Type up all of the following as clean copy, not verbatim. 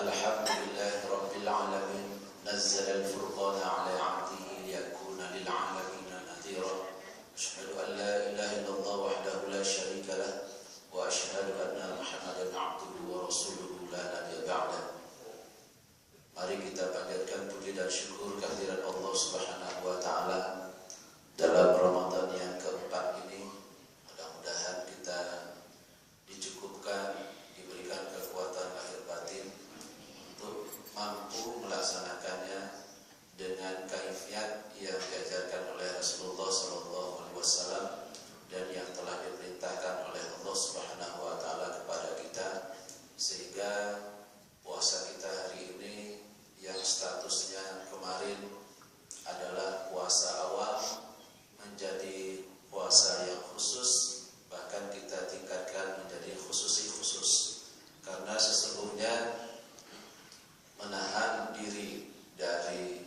Alhamdulillahi Rabbil Alamin. Nazzala al-furqana ala 'abdihi liyakuna lil 'alamina nadhira. Asyhadu an la ilaha illallah wahdahu la syarika lah wa asyhadu anna Muhammadan 'abduhu wa rasuluhu la nabiyya ba'dah. Mari kita panjatkan puji dan syukur kehadirat Allah Subhanahu wa taala dalam Ramadan yang keempat ini. Mudah-mudahan kita dicukupkan, diberikan kekuatan lahir batin untuk mampu melaksanakannya dengan kaifiat yang diajarkan oleh Rasulullah SAW dan yang telah diperintahkan oleh Allah Subhanahu wa taala kepada kita, sehingga puasa kita hari ini yang statusnya kemarin adalah puasa awal menjadi puasa yang khusus, bahkan kita tingkatkan menjadi khusus, karena sesungguhnya menahan diri dari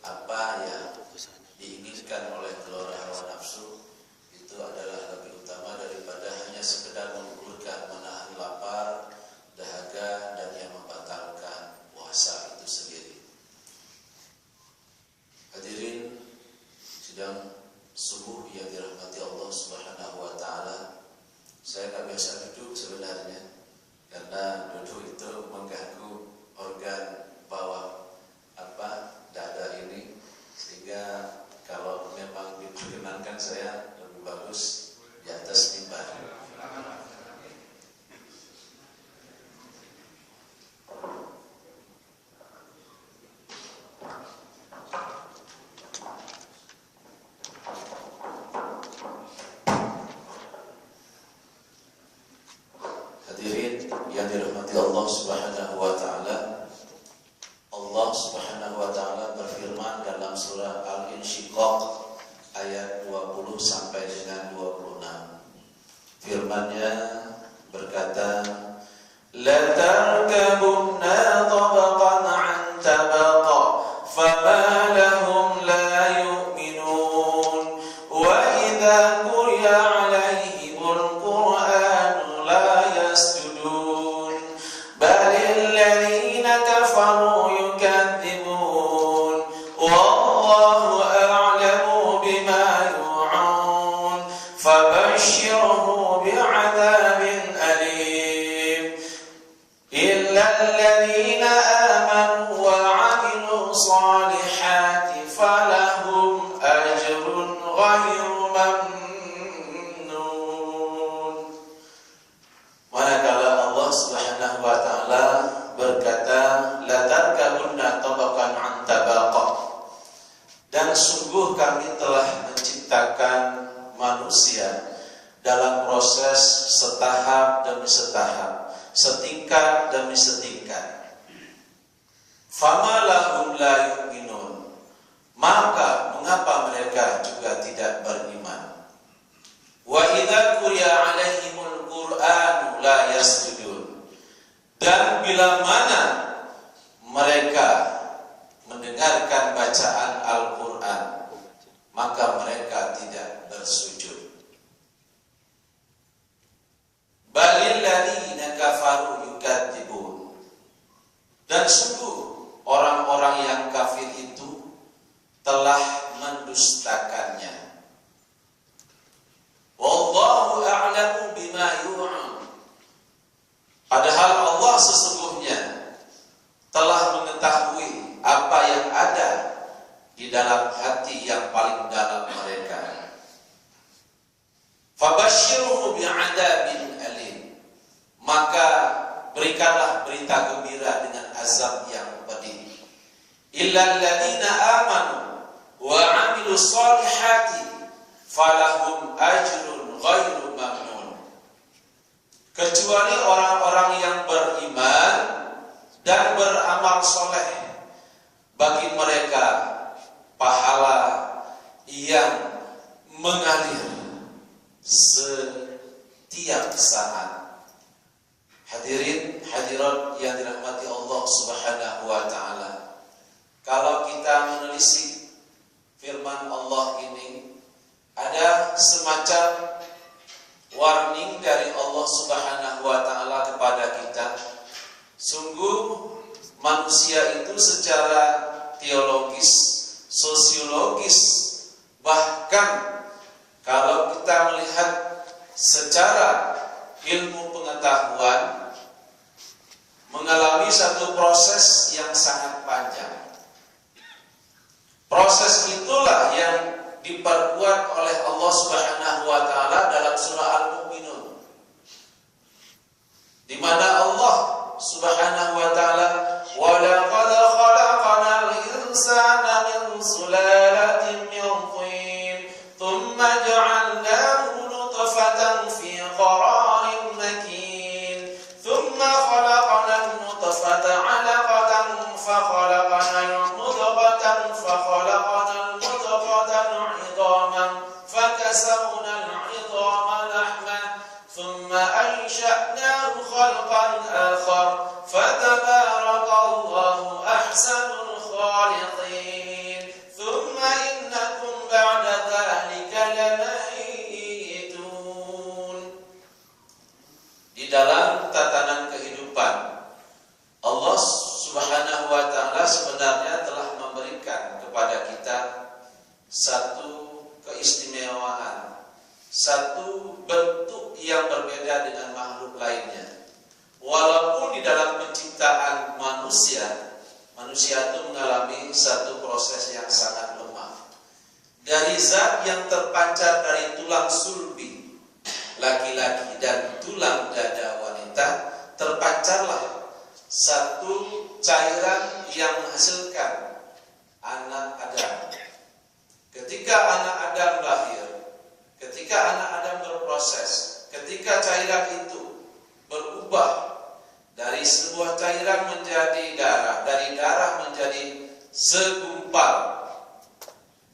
apa yang diinginkan oleh gelora hawa nafsu itu adalah lebih utama daripada hanya sekedar menggugurkan menahan lapar, dahaga, dan yang membatalkan puasa itu sendiri. Hadirin sidang subuh yang dirahmati Allah Subhanahu wa taala. Saya tak biasa duduk sebenarnya, karena duduk itu mengganggu organ bawah dada ini, sehingga kalau memang diperkenankan saya lebih bagus di atas mimbar. Hadirin yang dirahmati Allah Subhanahu wa taala. Allah Subhanahu wa taala berfirman dalam surah Al-Insyiqaq ayat 20 sampai dengan 26. Firman-Nya berkata, "La tarkabunna tabaqan 'an tabaqa, fama lahum la yu'minun, wa idza quriya 'alaihimul Qur'anu la yasjudun, balil ladzina kafaru الذين آمنوا وعملوا الصالحات فلهم أجر غير ممنون." Manakala Allah Subhanahu wa taala berkata, "La tarkabunna tabaqan 'an tabaqa." Dan sungguh kami telah menciptakan manusia dalam proses setahap demi setahap, setingkat demi setingkat. Fama lahum la yu'minun, maka mengapa mereka juga tidak beriman? Wa idza quriya 'alaihimul Qur'anu la yasjudun, dan bila mana mereka mendengarkan bacaan Al-Qur'an, maka mereka tidak bersujud. Balil ladzina kafaru yukadzibun, dan sungguh orang-orang yang kafir itu telah mendustakannya. Wallahu a'lamu bima yu'un, padahal Allah sesungguhnya telah mengetahui apa yang ada di dalam hati yang paling dalam mereka. Fabashshirhu bi'adzabin alim, maka berikanlah berita gembira dengan azab yang pedih. Illal ladzina amanu wa 'amilus solihati falahum ajrun ghairu mamnun, kecuali orang-orang yang beriman dan beramal soleh, bagi mereka pahala yang mengalir setiap saat. Hadirin hadirat yang dirahmati Allah Subhanahu wa taala, kalau kita menelisik firman Allah ini, ada semacam warning dari Allah Subhanahu wa taala kepada kita. Sungguh manusia itu secara teologis, sosiologis, bahkan kalau kita melihat secara ilmu pengetahuan, mengalami satu proses yang sangat panjang. Proses itulah yang diperkuat oleh Allah Subhanahu wa taala dalam surah Al-Mu'minun, di mana Allah Subhanahu wa taala wa laqad khalaqnal insana min sulalatin min tin thumma ja'alnahu nutfatan fi qararin makin thumma khalaqnal nutfata 'alaqatan fa khalaqnal mudghatan fa khalaqnal mudghatan 'idhaman fa kasawna al-'idhama lahman thumma ansha'nahu khalqan akhar fatabarakallahu ahsanul khaliqin thumma innakum ba'da dhalika lamayitun. Di dalam tatanan kehidupan, Allah Subhanahu wa taala sebenarnya telah memberikan kepada kita satu keistimewaan, satu bentuk yang berbeda dengan makhluk lainnya. Walaupun di dalam penciptaan manusia itu mengalami satu proses yang sangat lemah. Dari zat yang terpancar dari tulang sulbi laki-laki dan tulang dada wanita, terpancarlah satu cairan yang menghasilkan anak Adam. Ketika anak Adam lahir, ketika anak Adam berproses, ketika cairan itu berubah dari sebuah cairan menjadi darah, dari darah menjadi segumpal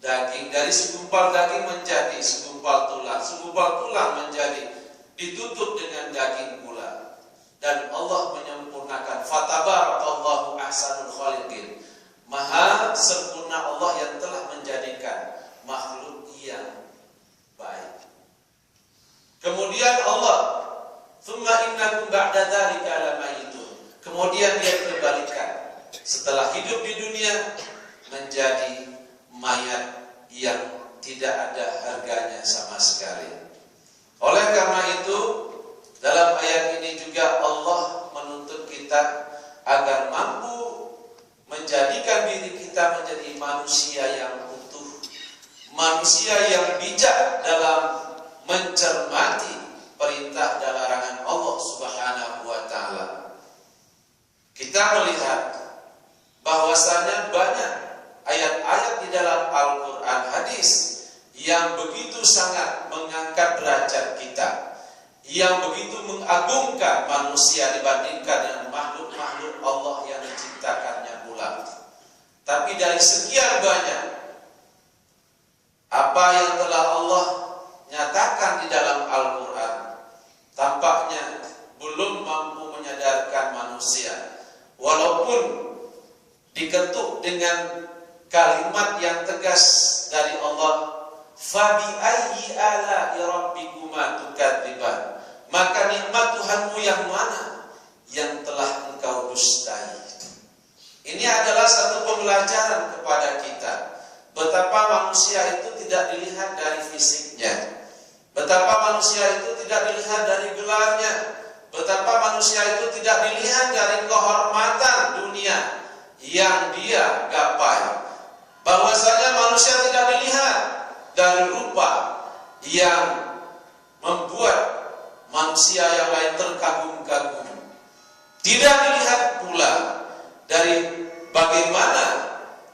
daging, dari segumpal daging menjadi segumpal tulang menjadi ditutup dengan daging pula, dan Allah menyempurnakan. Fatabarakallahu ahsanul khaliqin. Maha sempurna Allah yang telah menjadikan makhluk yang baik. Kemudian Allah, thumma innakum ba'da dzalika lamayitun. Kemudian dia kembalikan setelah hidup di dunia menjadi mayat yang tidak ada harganya sama sekali. Oleh karena itu, dalam ayat ini juga Allah menuntut kita agar mampu menjadikan diri kita menjadi manusia yang utuh, manusia yang bijak dalam mencermati perintah dan larangan Allah Subhanahu wa taala. Kita melihat bahwasanya banyak ayat-ayat di dalam Al-Qur'an, hadis yang begitu sangat mengangkat derajat kita, yang begitu mengagungkan manusia dibandingkan dengan makhluk-makhluk Allah yang diciptakannya pula. Tapi dari sekian banyak apa yang telah Allah nyatakan di dalam Al-Quran, tampaknya belum mampu menyadarkan manusia, walaupun diketuk dengan kalimat yang tegas dari Allah, fabi ayyi ala'i rabbikuma tukadziban, maka nikmat Tuhanmu yang mana yang telah engkau dustai. Ini adalah satu pembelajaran kepada kita, betapa manusia itu tidak dilihat dari fisiknya, betapa manusia itu tidak dilihat dari gelarnya, betapa manusia itu tidak dilihat dari kehormatan dunia yang dia gapai, bahwasanya manusia tidak dilihat dari rupa yang membuat manusia yang lain terkagum-kagum, tidak dilihat pula dari bagaimana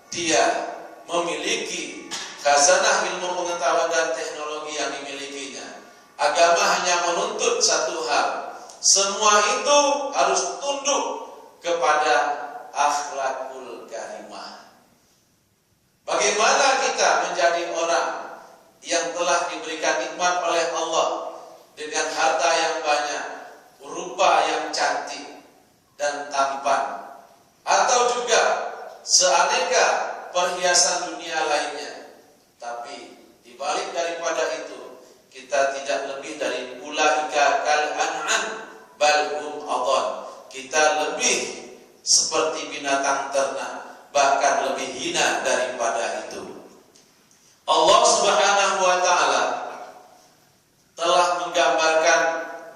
dia memiliki khazanah ilmu pengetahuan dan teknologi yang dimilikinya. Agama hanya menuntut satu hal, semua itu harus tunduk kepada akhlakul karimah. Bagaimana kita menjadi orang yang telah diberikan nikmat oleh Allah dengan harta yang banyak, rupa yang cantik dan tampan, atau juga seaneka perhiasan dunia lainnya, tapi dibalik daripada itu kita tidak lebih dari ulaika kal an'am bal hum adall. Kita lebih seperti binatang ternak, bahkan lebih hina daripada itu. Allah Subhanahu wa ta'ala telah menggambarkan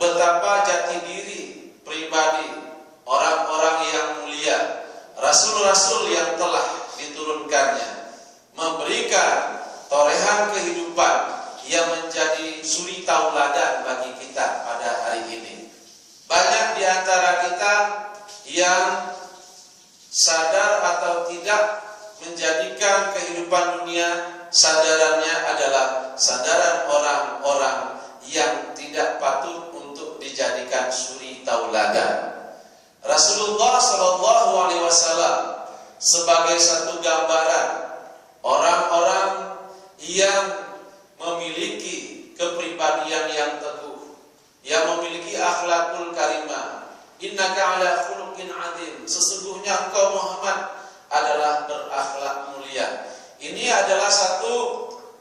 betapa jati diri pribadi orang-orang yang mulia, rasul-rasul yang telah diturunkannya, memberikan torehan kehidupan yang menjadi suri tauladan bagi kita pada hari ini. Banyak di antara kita yang sadar atau tidak menjadikan kehidupan dunia sadarannya adalah sadaran orang-orang yang tidak patut untuk dijadikan suri tauladan. Rasulullah Shallallahu Alaihi Wasallam sebagai satu gambaran orang-orang yang memiliki kepribadian yang teguh, yang memiliki akhlakul karimah. Innaka ala khuluqin adzim. Sesungguhnya engkau Muhammad adalah berakhlak mulia. Ini adalah satu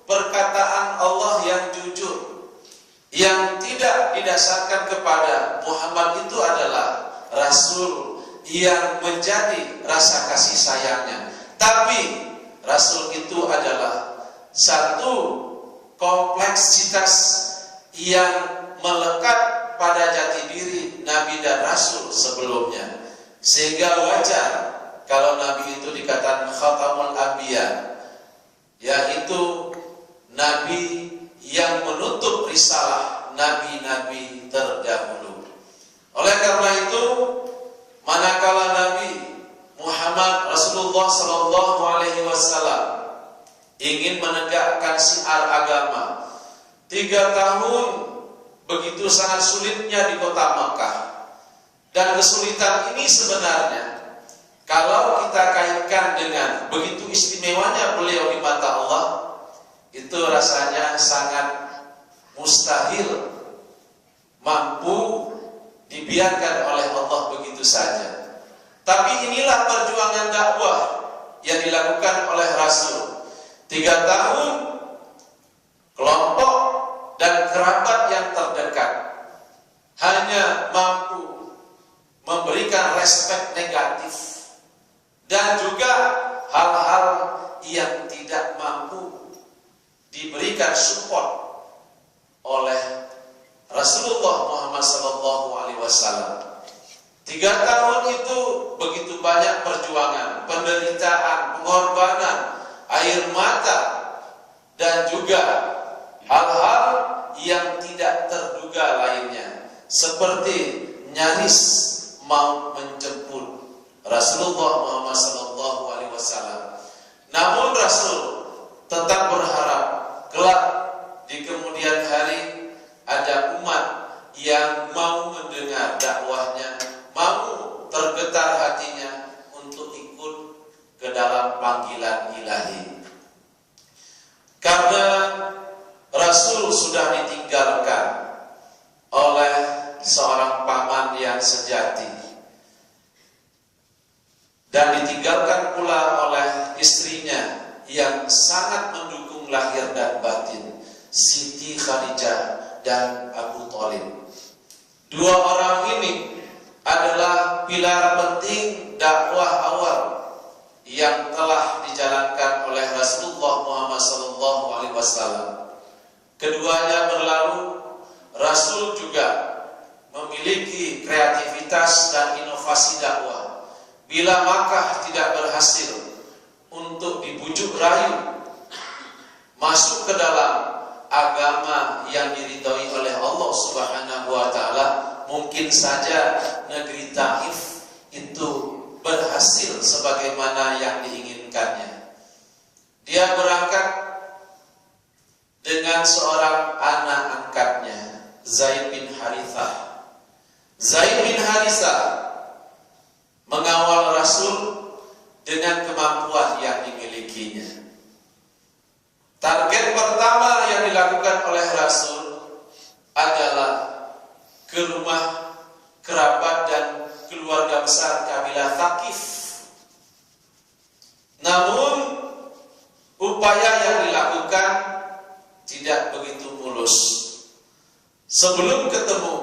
perkataan Allah yang jujur, yang tidak didasarkan kepada Muhammad itu adalah Rasul yang menjadi rasa kasih sayangnya, tapi Rasul itu adalah satu kompleksitas yang melekat pada jati diri Nabi dan Rasul sebelumnya, sehingga wajar kalau Nabi itu dikatakan Khatamul Anbiya, yaitu Nabi yang menutup risalah Nabi-Nabi terdahulu. Oleh karena itu, manakala Nabi Muhammad Rasulullah Sallallahu Alaihi Wasallam ingin menegakkan syiar agama, 3 tahun begitu sangat sulitnya di kota Makkah. Dan kesulitan ini sebenarnya kalau kita kaitkan dengan begitu istimewanya beliau di mata Allah, itu rasanya sangat mustahil mampu dibiarkan oleh Allah begitu saja. Tapi inilah perjuangan dakwah yang dilakukan oleh Rasul. 3 tahun kelompok dan kerabat yang terdekat hanya mampu memberikan respek negatif dan juga hal-hal yang tidak mampu diberikan support oleh Rasulullah Muhammad SAW. 3 tahun itu begitu banyak perjuangan, penderitaan, pengorbanan, air mata, dan juga hal-hal yang tidak terduga lainnya, seperti nyaris mau menjemput Rasulullah Muhammad SAW. Namun Rasul tetap berharap kelak di kemudian hari ada umat yang mau mendengar dakwahnya, mau tergetar hatinya untuk ikut ke dalam panggilan ilahi. Karena Rasul sudah ditinggalkan oleh seorang paman yang sejati, dan ditinggalkan pula oleh istrinya yang sangat mendukung lahir dan batin, Siti Khadijah dan Abu Thalib. 2 orang ini adalah pilar penting dakwah awal yang telah dijalankan oleh Rasulullah Muhammad SAW. Keduanya berlalu, Rasul juga memiliki kreativitas dan inovasi dakwah. Bila Makkah tidak berhasil untuk dibujuk rayu masuk ke dalam agama yang diridhoi oleh Allah Subhanahu wa ta'ala, mungkin saja negeri Taif itu berhasil sebagaimana yang diinginkannya. Dia berangkat dengan seorang anak angkatnya, Zaid bin Harithah. Zaid bin Harithah mengawal Rasul dengan kemampuan yang dimilikinya. Target pertama yang dilakukan oleh Rasul adalah ke rumah kerabat dan keluarga besar kabilah Thaqif. Namun upaya yang dilakukan tidak begitu mulus. Sebelum ketemu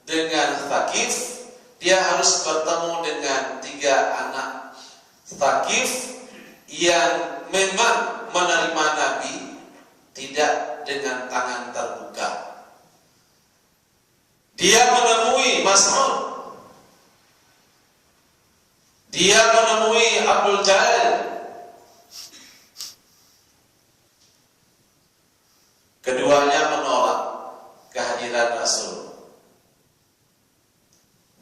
dengan Thaqif, dia harus bertemu dengan 3 anak Thaqif yang memang menerima Nabi tidak dengan tangan terbuka. Dia menemui Mas'ud, dia menemui Abdul Jahal. Keduanya menolak kehadiran Rasul.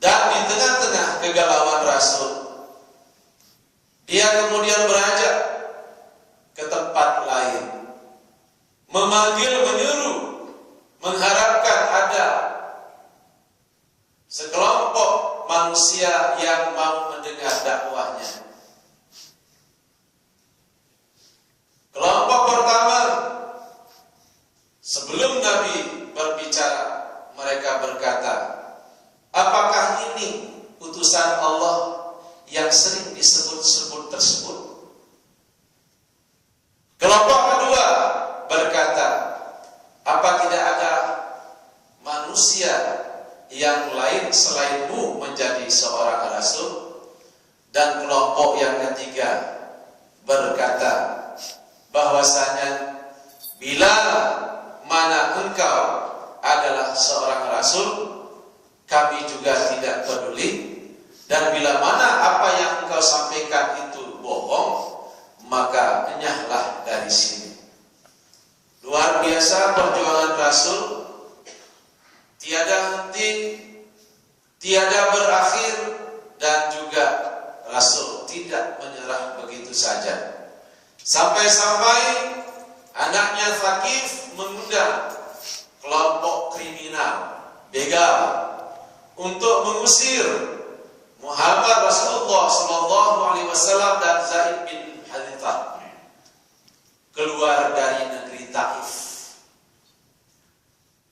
Dan di tengah-tengah kegalauan Rasul, dia kemudian beranjak ke tempat lain, memanggil, menyuruh, mengharapkan ada sekelompok manusia yang mau mendengar dakwahnya. Kelompok pertama, sebelum Nabi berbicara, mereka berkata, apakah ini utusan Allah yang sering disebut-sebut tersebut? Kelompok kedua berkata, apa tidak ada manusia yang lain selainmu menjadi seorang rasul? Dan kelompok yang ketiga berkata bahwasanya bila mana engkau adalah seorang rasul, kami juga tidak peduli, dan bila mana apa yang engkau sampaikan itu bohong, maka enyahlah dari sini. Luar biasa perjuangan Rasul, tiada henti, tiada berakhir, dan juga Rasul tidak menyerah begitu saja. Sampai-sampai anaknya Thaqif mengundang kelompok kriminal, begal, untuk mengusir Muhammad Rasulullah SAW dan Zaid bin Harithah keluar dari negeri Taif.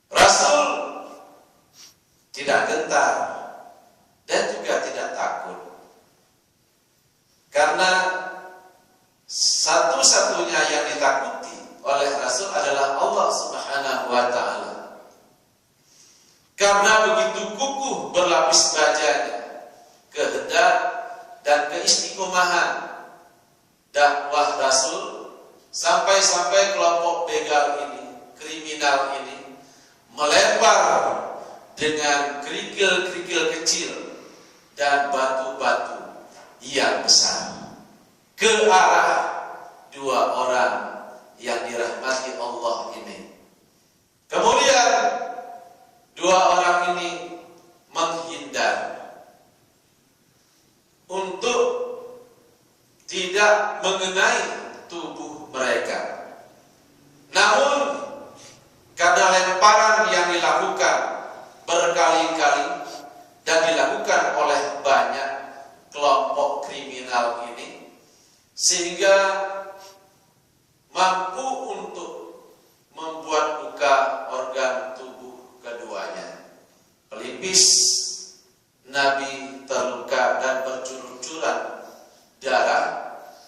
Rasul tidak gentar dan juga tidak takut, karena satu-satunya yang ditakuti oleh Rasul adalah Allah Subhanahu wa Ta'ala. Karena begitu kukuh berlapis bajanya kehendak dan keistiqomahan dakwah Rasul, sampai-sampai kelompok begal ini, kriminal ini, melempar dengan kerikil-kerikil kecil dan batu-batu yang besar ke arah 2 orang yang dirahmati Allah ini. Kemudian 2 orang ini menghindar untuk tidak mengenai tubuh mereka. Namun karena lemparan yang dilakukan berkali-kali dan dilakukan oleh banyak kelompok kriminal ini, sehingga mampu untuk membuat luka organ tubuh keduanya. Pelipis Nabi terluka dan bercurur-curan darah,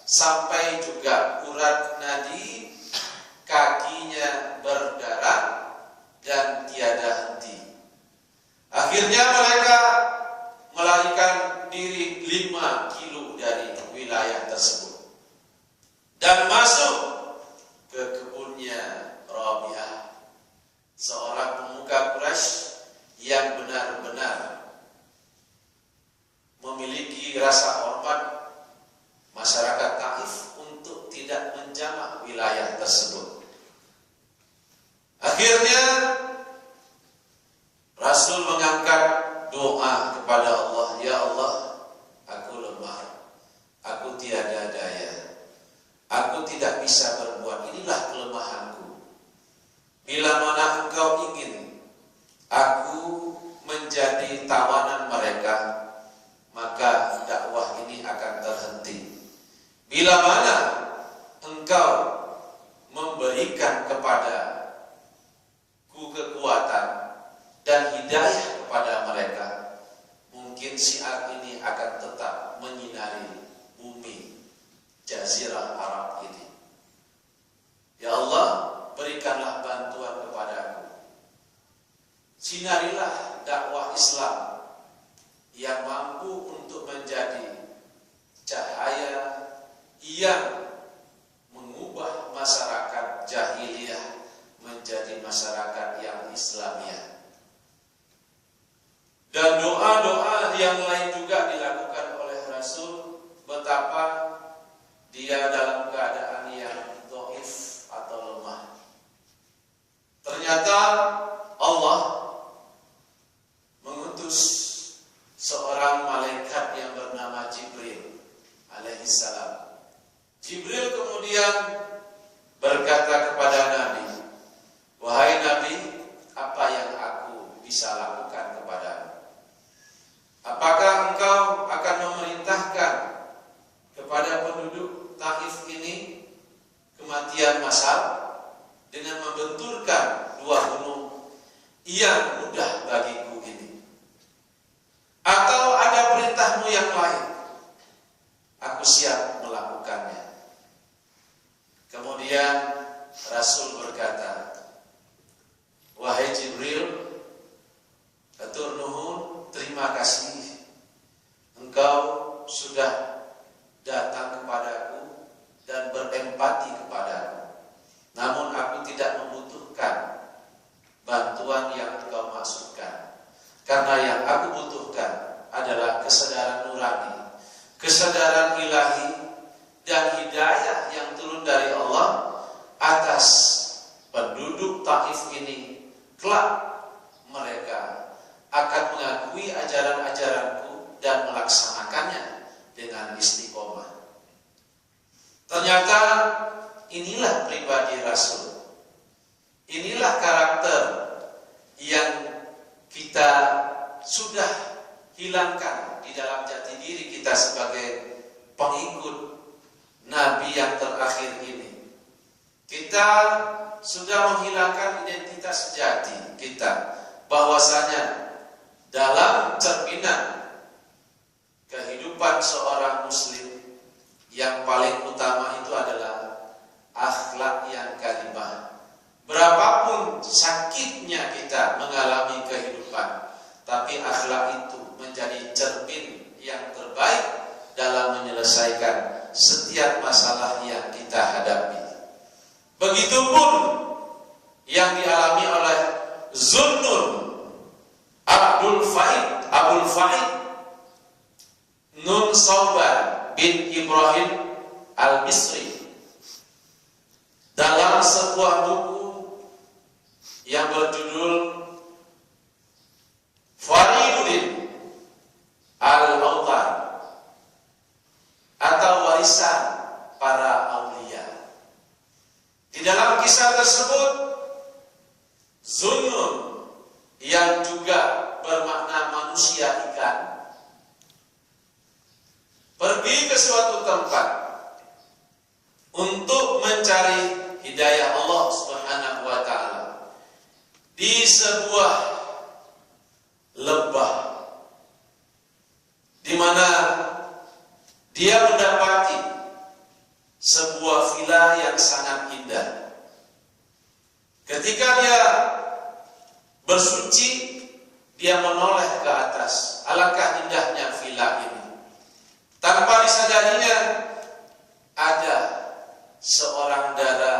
sampai juga urat nadi kakinya berdarah dan tiada henti. Akhirnya mereka melarikan diri 5 kilo dari wilayah tersebut dan masuk ke kebunnya Rabi'ah, seorang pemuka Quraisy yang benar-benar memiliki rasa hormat masyarakat Taif untuk tidak menjamah wilayah tersebut. Akhirnya Rasul mengangkat doa kepada Allah, ya Allah, aku lemah, aku tiada daya, aku tidak bisa berbuat, inilah kelemahanku. Bila mana engkau ingin aku menjadi tawanan mereka, maka dakwah ini akan terhenti. Bila mana engkau memberikan kepadaku kekuatan dan hidayah kepada mereka, mungkin syiar ini akan tetap menyinari bumi Jazirah Arab ini. Ya Allah, berikanlah bantuan kepadaku, sinarilah dakwah Islam yang mampu untuk menjadi cahaya yang mengubah masyarakat jahiliyah menjadi masyarakat yang Islamiah. Dan doa-doa yang lain juga dilakukan oleh Rasul, betapa dia dalam keadaan yang dhaif atau lemah. Ternyata Allah mengutus seorang malaikat yang bernama Jibril alaihissalam. Jibril kemudian berkata kepada Nabi, "Wahai Nabi, apa yang aku bisa lakukan kepadamu? Apakah engkau akan memerintahkan kepada penduduk Taif ini kematian massal dengan membenturkan dua gunung yang mudah bagiku ini? Atau ada perintahmu yang lain? Aku siap melakukannya." Kemudian Rasul berkata, "Wahai Jibril, hatur nuhun, terima kasih. Engkau sudah datang kepadaku dan berempati kepadaku. Namun aku tidak membutuhkan bantuan yang engkau maksudkan. Karena yang aku butuhkan adalah kesadaran nurani, kesadaran ilahi, dan hidayah yang turun dari Allah atas penduduk Taif ini. Kelak mereka akan mengakui ajaran-ajaranku dan melaksanakannya dengan istiqomah." Ternyata inilah pribadi Rasul. Inilah karakter yang kita sudah hilangkan di dalam jati diri kita sebagai pengikut Nabi yang terakhir ini. Kita sudah menghilangkan identitas sejati kita, bahwasanya dalam cerminan kehidupan seorang muslim yang paling utama itu adalah akhlak yang karimah. Berapapun sakitnya kita mengalami kehidupan, tapi akhlak itu menjadi cermin yang terbaik dalam menyelesaikan setiap masalah yang kita hadapi. Begitupun yang dialami oleh Zunnun Abul Faid Nun Sauban bin Ibrahim Al-Misri dalam sebuah buku yang berjudul Fariduddin Al-Autar atau warisan para aulia. Di dalam kisah tersebut, Zunnun yang juga bermakna manusia ikan pergi ke suatu tempat untuk mencari hidayah Allah Subhanahu wa ta'ala di sebuah lembah, di mana dia mendapati sebuah villa yang sangat indah. Ketika dia bersuci, dia menoleh ke atas. Alangkah indahnya villa ini. Tanpa disadarinya, ada seorang dara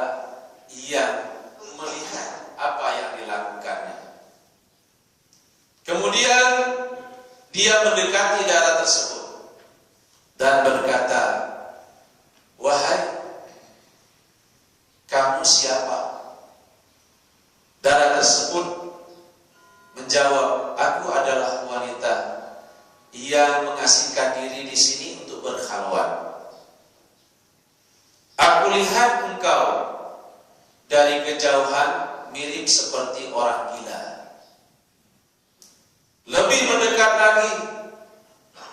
yang melihat apa yang dilakukannya. Kemudian dia mendekati dara tersebut dan berkata, "Wahai, kamu siapa?" Dara tersebut menjawab, "Aku adalah wanita yang mengasingkan diri di sini untuk berkhalwat. Aku lihat engkau dari kejauhan mirip seperti orang gila. Lebih mendekat lagi,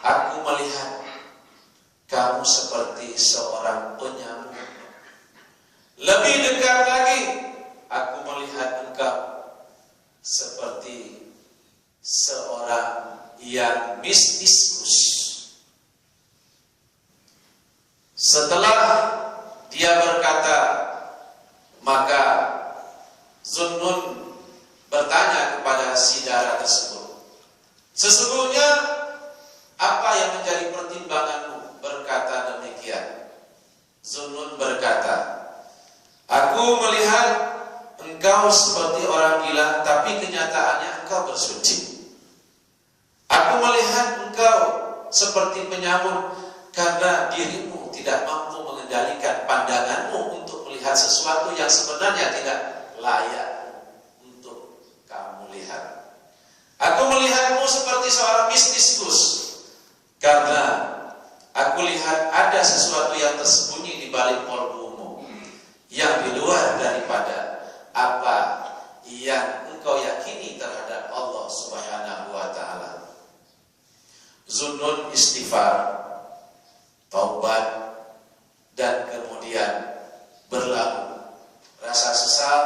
aku melihat kamu seperti seorang penyamuk. Lebih dekat lagi, aku melihat engkau seperti seorang yang mistiskus." Setelah dia berkata, maka Zunnun bertanya kepada si dara tersebut, "Sesungguhnya seperti penyamun karena dirimu tidak mampu mengendalikan pandanganmu untuk melihat sesuatu yang sebenarnya tidak layak untuk kamu lihat. Aku melihatmu seperti seorang mistiskus karena aku lihat ada sesuatu yang tersembunyi di balik kolbumu yang di luar daripada apa yang engkau yakini terhadap Allah Subhanahu wa ta'ala. Zunnun istighfar, taubat, dan kemudian berlalu rasa sesal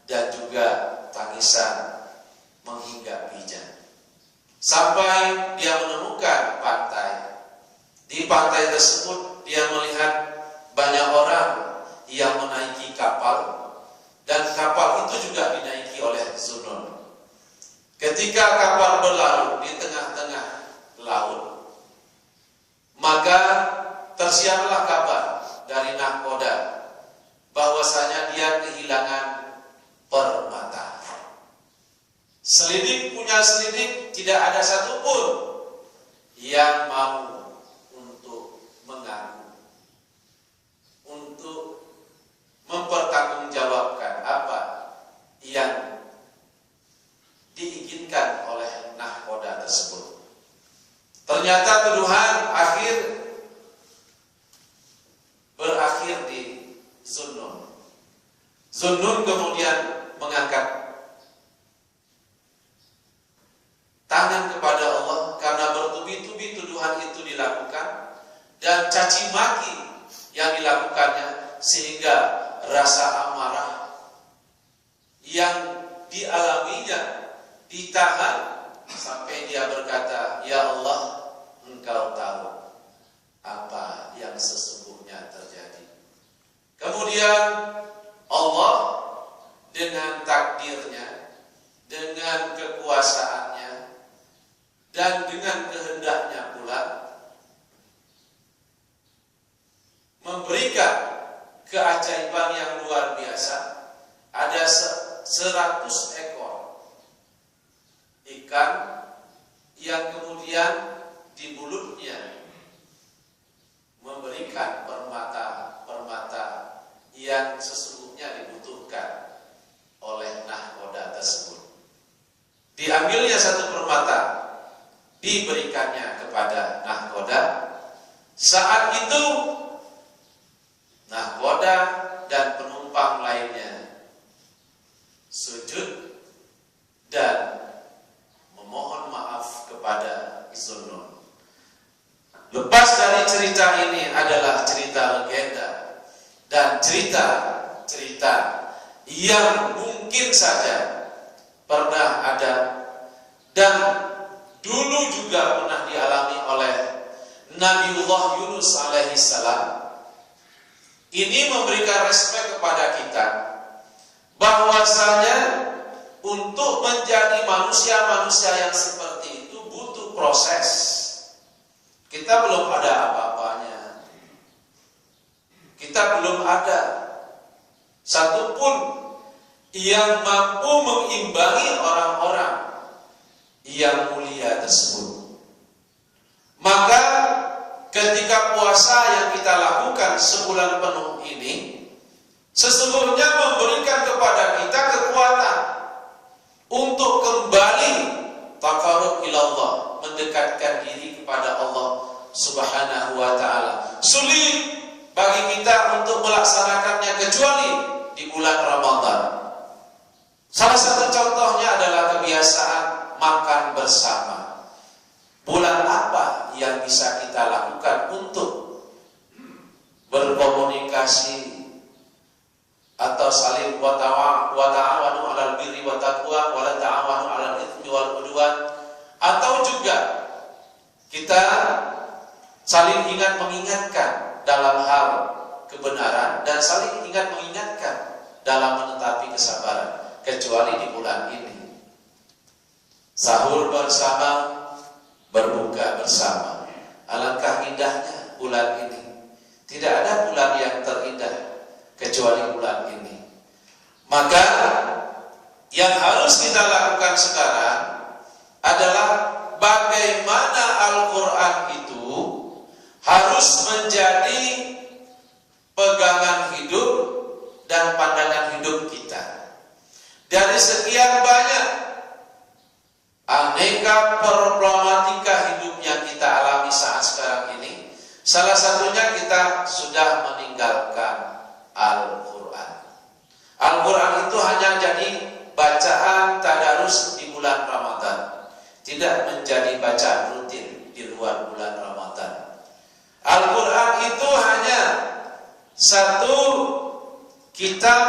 dan juga tangisan menghinggapinya sampai dia menemukan pantai. Di pantai tersebut dia melihat banyak orang yang menaiki kapal, dan kapal itu juga dinaiki oleh Zunnun. Ketika kapal berlalu di tengah-tengah laut, maka tersiarlah kabar dari nahkoda bahwasanya dia kehilangan permata. Selidik punya selidik, tidak ada satupun yang mau untuk mengaku, untuk mempertanggungjawabkan apa yang diinginkan oleh nahkoda tersebut. Ternyata tuduhan berakhir di Zunnun. Zunnun kemudian mengangkat tangan kepada Allah karena bertubi-tubi tuduhan itu dilakukan dan caci maki yang dilakukannya, sehingga rasa amarah yang dialaminya ditahan sampai dia berkata, "Ya Allah, Engkau tahu apa yang sesungguhnya terjadi." Kemudian Allah dengan takdirnya, dengan kekuasaannya, dan dengan kehendaknya pula memberikan keajaiban yang luar biasa. Ada 100 ekor ikan yang kemudian di mulutnya memberikan permata-permata yang sesungguhnya dibutuhkan oleh nahkoda tersebut. Diambilnya satu permata, diberikannya kepada nahkoda. Saat itu nahkoda dan penumpang lainnya sujud dan memohon maaf kepada Zunnun. Lepas dari cerita ini adalah cerita legenda dan cerita-cerita yang mungkin saja pernah ada dan dulu juga pernah dialami oleh Nabiullah Yunus alaihissalam. Ini memberikan respek kepada kita bahwasanya untuk menjadi manusia-manusia yang seperti itu butuh proses. Kita belum ada apa-apanya. Kita belum ada satupun yang mampu mengimbangi orang-orang yang mulia tersebut. Maka ketika puasa yang kita lakukan sebulan penuh ini sesungguhnya memberikan kepada kita kekuatan untuk kembali taqarrub ilallah, mendekatkan diri kepada Allah Subhanahu wa ta'ala. Sulit bagi kita untuk melaksanakannya kecuali di bulan Ramadan. Salah satu contohnya adalah kebiasaan makan bersama. Bulan apa yang bisa kita lakukan untuk berkomunikasi atau saling wa ta'awanu 'alal birri wa taqwa wa la ta'awanu 'alal itsmi wal 'udwan, atau juga kita saling ingat mengingatkan dalam hal kebenaran dan saling ingat mengingatkan dalam menetapi kesabaran, kecuali di bulan ini. Sahur bersama, berbuka bersama. Alangkah indahnya bulan ini. Tidak ada bulan yang terindah kecuali bulan ini. Maka yang harus kita lakukan sekarang adalah bagaimana Al-Quran Al-Quran itu harus menjadi pegangan hidup dan pandangan hidup kita. Dari sekian banyak aneka problematika hidup yang kita alami saat sekarang ini, salah satunya kita sudah meninggalkan Al-Quran. Al-Quran itu hanya jadi bacaan tadarus di bulan Ramadan, tidak menjadi bacaan rutin di luar bulan Ramadan. Al-Quran itu hanya satu kitab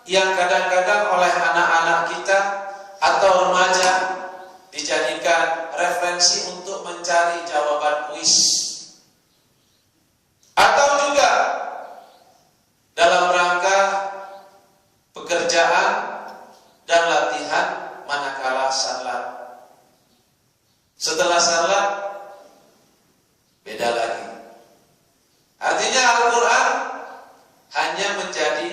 yang kadang-kadang oleh anak-anak kita atau remaja dijadikan referensi untuk mencari jawaban kuis, atau juga dalam rangka pekerjaan dan latihan manakala salat. Setelah salat beda lagi. Artinya Al-Quran hanya menjadi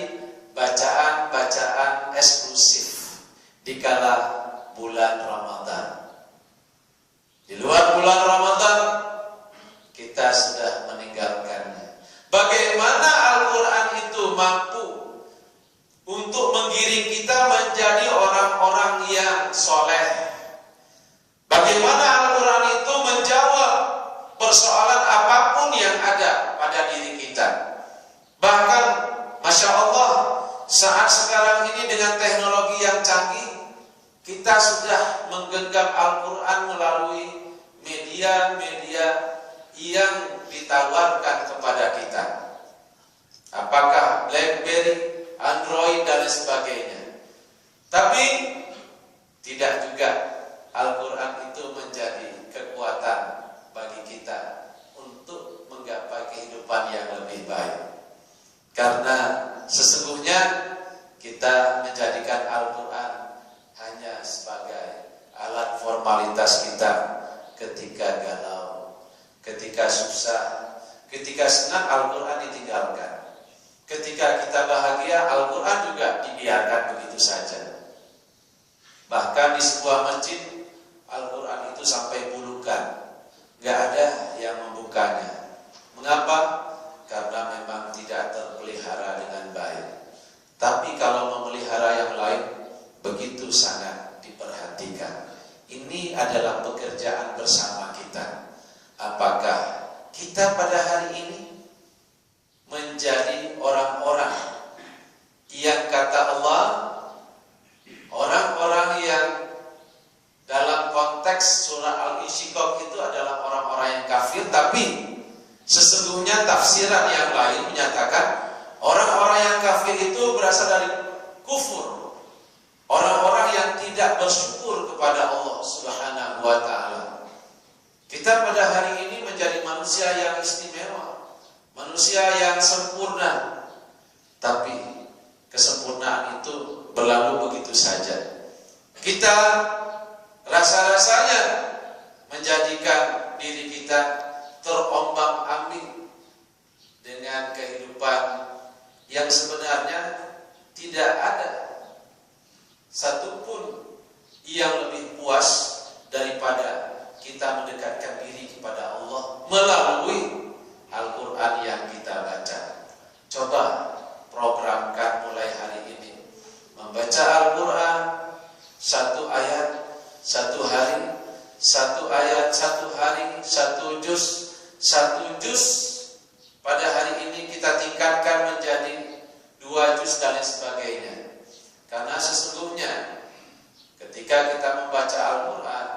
bacaan-bacaan eksklusif di kala bulan Ramadan. Di luar bulan Ramadan kita sudah meninggalkannya. Bagaimana Al-Quran itu mampu untuk menggiring kita menjadi orang-orang yang soleh? Bagaimana Al-Quran itu menjawab persoalan apapun yang ada pada diri kita? Bahkan Masya Allah, saat sekarang ini dengan teknologi yang canggih, kita sudah menggenggam Al-Quran melalui media-media yang ditawarkan kepada kita. Apakah BlackBerry, Android dan sebagainya. Tapi tidak juga Al-Quran itu menjadi kekuatan bagi kita untuk menggapai kehidupan yang lebih baik. Karena sesungguhnya kita menjadikan Al-Quran hanya sebagai alat formalitas kita ketika galau, ketika susah, ketika senang Al-Quran ditinggalkan. Ketika kita bahagia, Al-Quran juga dibiarkan begitu saja. Bahkan di sebuah masjid, Al-Quran itu sampai bulukan, gak ada yang membukanya. Mengapa? Karena memang tidak terpelihara dengan baik. Tapi kalau memelihara yang lain, begitu sangat diperhatikan. Ini adalah pekerjaan bersama kita. Apakah kita pada hari ini menjadi orang-orang yang kata Allah, orang-orang yang dalam konteks surah Al-Insyiqaq itu adalah orang-orang yang kafir, tapi sesungguhnya tafsiran yang lain menyatakan orang-orang yang kafir itu berasal dari kufur, orang-orang yang tidak bersyukur kepada Allah Subhanahu wa ta'ala. Kita pada hari ini menjadi manusia yang istimewa, manusia yang sempurna, tapi kesempurnaan itu berlalu begitu saja. Kita rasa-rasanya menjadikan diri kita terombang-ambing dengan kehidupan yang sebenarnya tidak ada satupun yang lebih puas daripada kita mendekatkan diri kepada Allah melalui Al-Quran yang kita baca. Coba programkan mulai hari ini membaca Al-Quran satu ayat satu hari, satu ayat satu hari, satu juz pada hari ini kita tingkatkan menjadi 2 juz dan lain sebagainya. Karena sesungguhnya ketika kita membaca Al-Quran,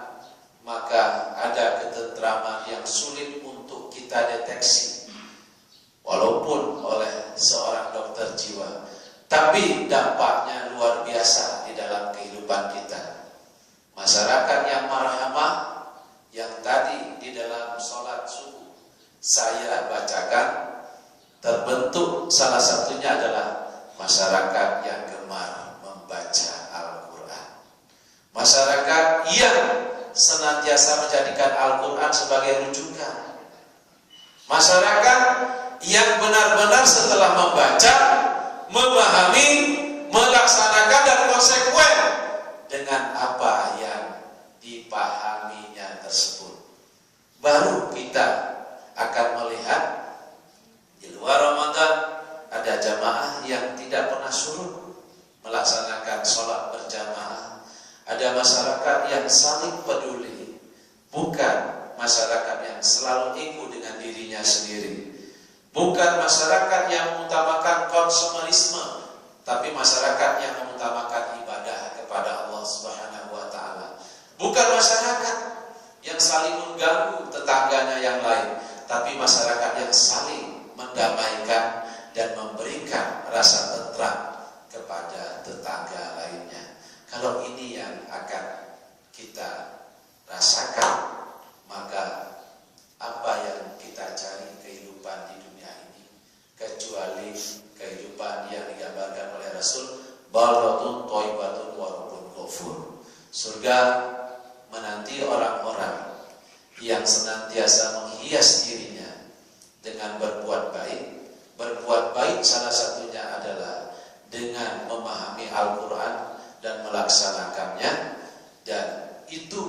maka ada ketentraman yang sulit untuk kita deteksi, walaupun oleh seorang dokter jiwa, tapi dampaknya luar biasa di dalam kehidupan kita. Masyarakat yang marhamah, yang tadi di dalam sholat subuh saya bacakan, terbentuk salah satunya adalah masyarakat yang gemar membaca Al-Quran. Masyarakat yang senantiasa menjadikan Al-Quran sebagai rujukan. Masyarakat yang benar-benar setelah membaca, memahami, melaksanakan dan konsekuen dengan apa yang dipahaminya tersebut. baru kita akan melihat di luar Ramadan ada jamaah yang tidak pernah surut melaksanakan sholat berjamaah. Ada masyarakat yang saling peduli, bukan masyarakat yang selalu ego dengan dirinya sendiri, bukan masyarakat yang mengutamakan konsumerisme, tapi masyarakat yang mengutamakan ibadah kepada Allah Subhanahu wa taala. Bukan masyarakat yang saling mengganggu tetangganya yang lain, tapi masyarakat yang saling mendamaikan dan memberikan rasa tentram kepada tetangga lainnya. Kalau ini yang akan kita rasakan, maka apa yang kita cari kehidupan di dunia ini kecuali kehidupan yang digambarkan oleh Rasul, baldatun thayyibatun wa rabbun ghafur. Surga menanti orang-orang yang senantiasa menghias dirinya dengan berbuat baik. Berbuat baik salah satunya adalah dengan memahami Al-Quran dan melaksanakannya, dan itu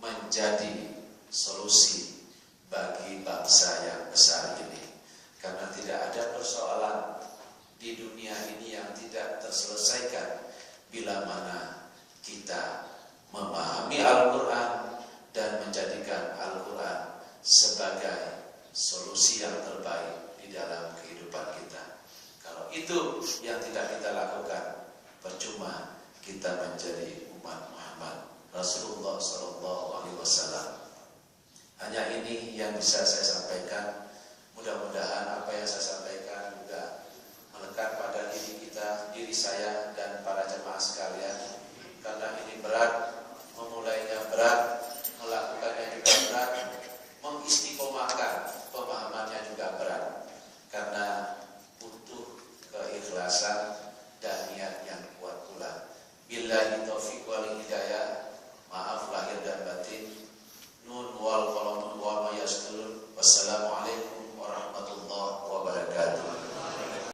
menjadi solusi bagi bangsa yang besar ini. Karena tidak ada persoalan di dunia ini yang tidak terselesaikan bila mana kita memahami Al-Quran dan menjadikan Al-Quran sebagai solusi yang terbaik di dalam kehidupan kita. Kalau itu yang tidak kita lakukan, percuma kita menjadi umat Muhammad Rasulullah SAW. Hanya ini yang bisa saya sampaikan. Mudah-mudahan apa yang saya sampaikan juga melekat pada diri kita, diri saya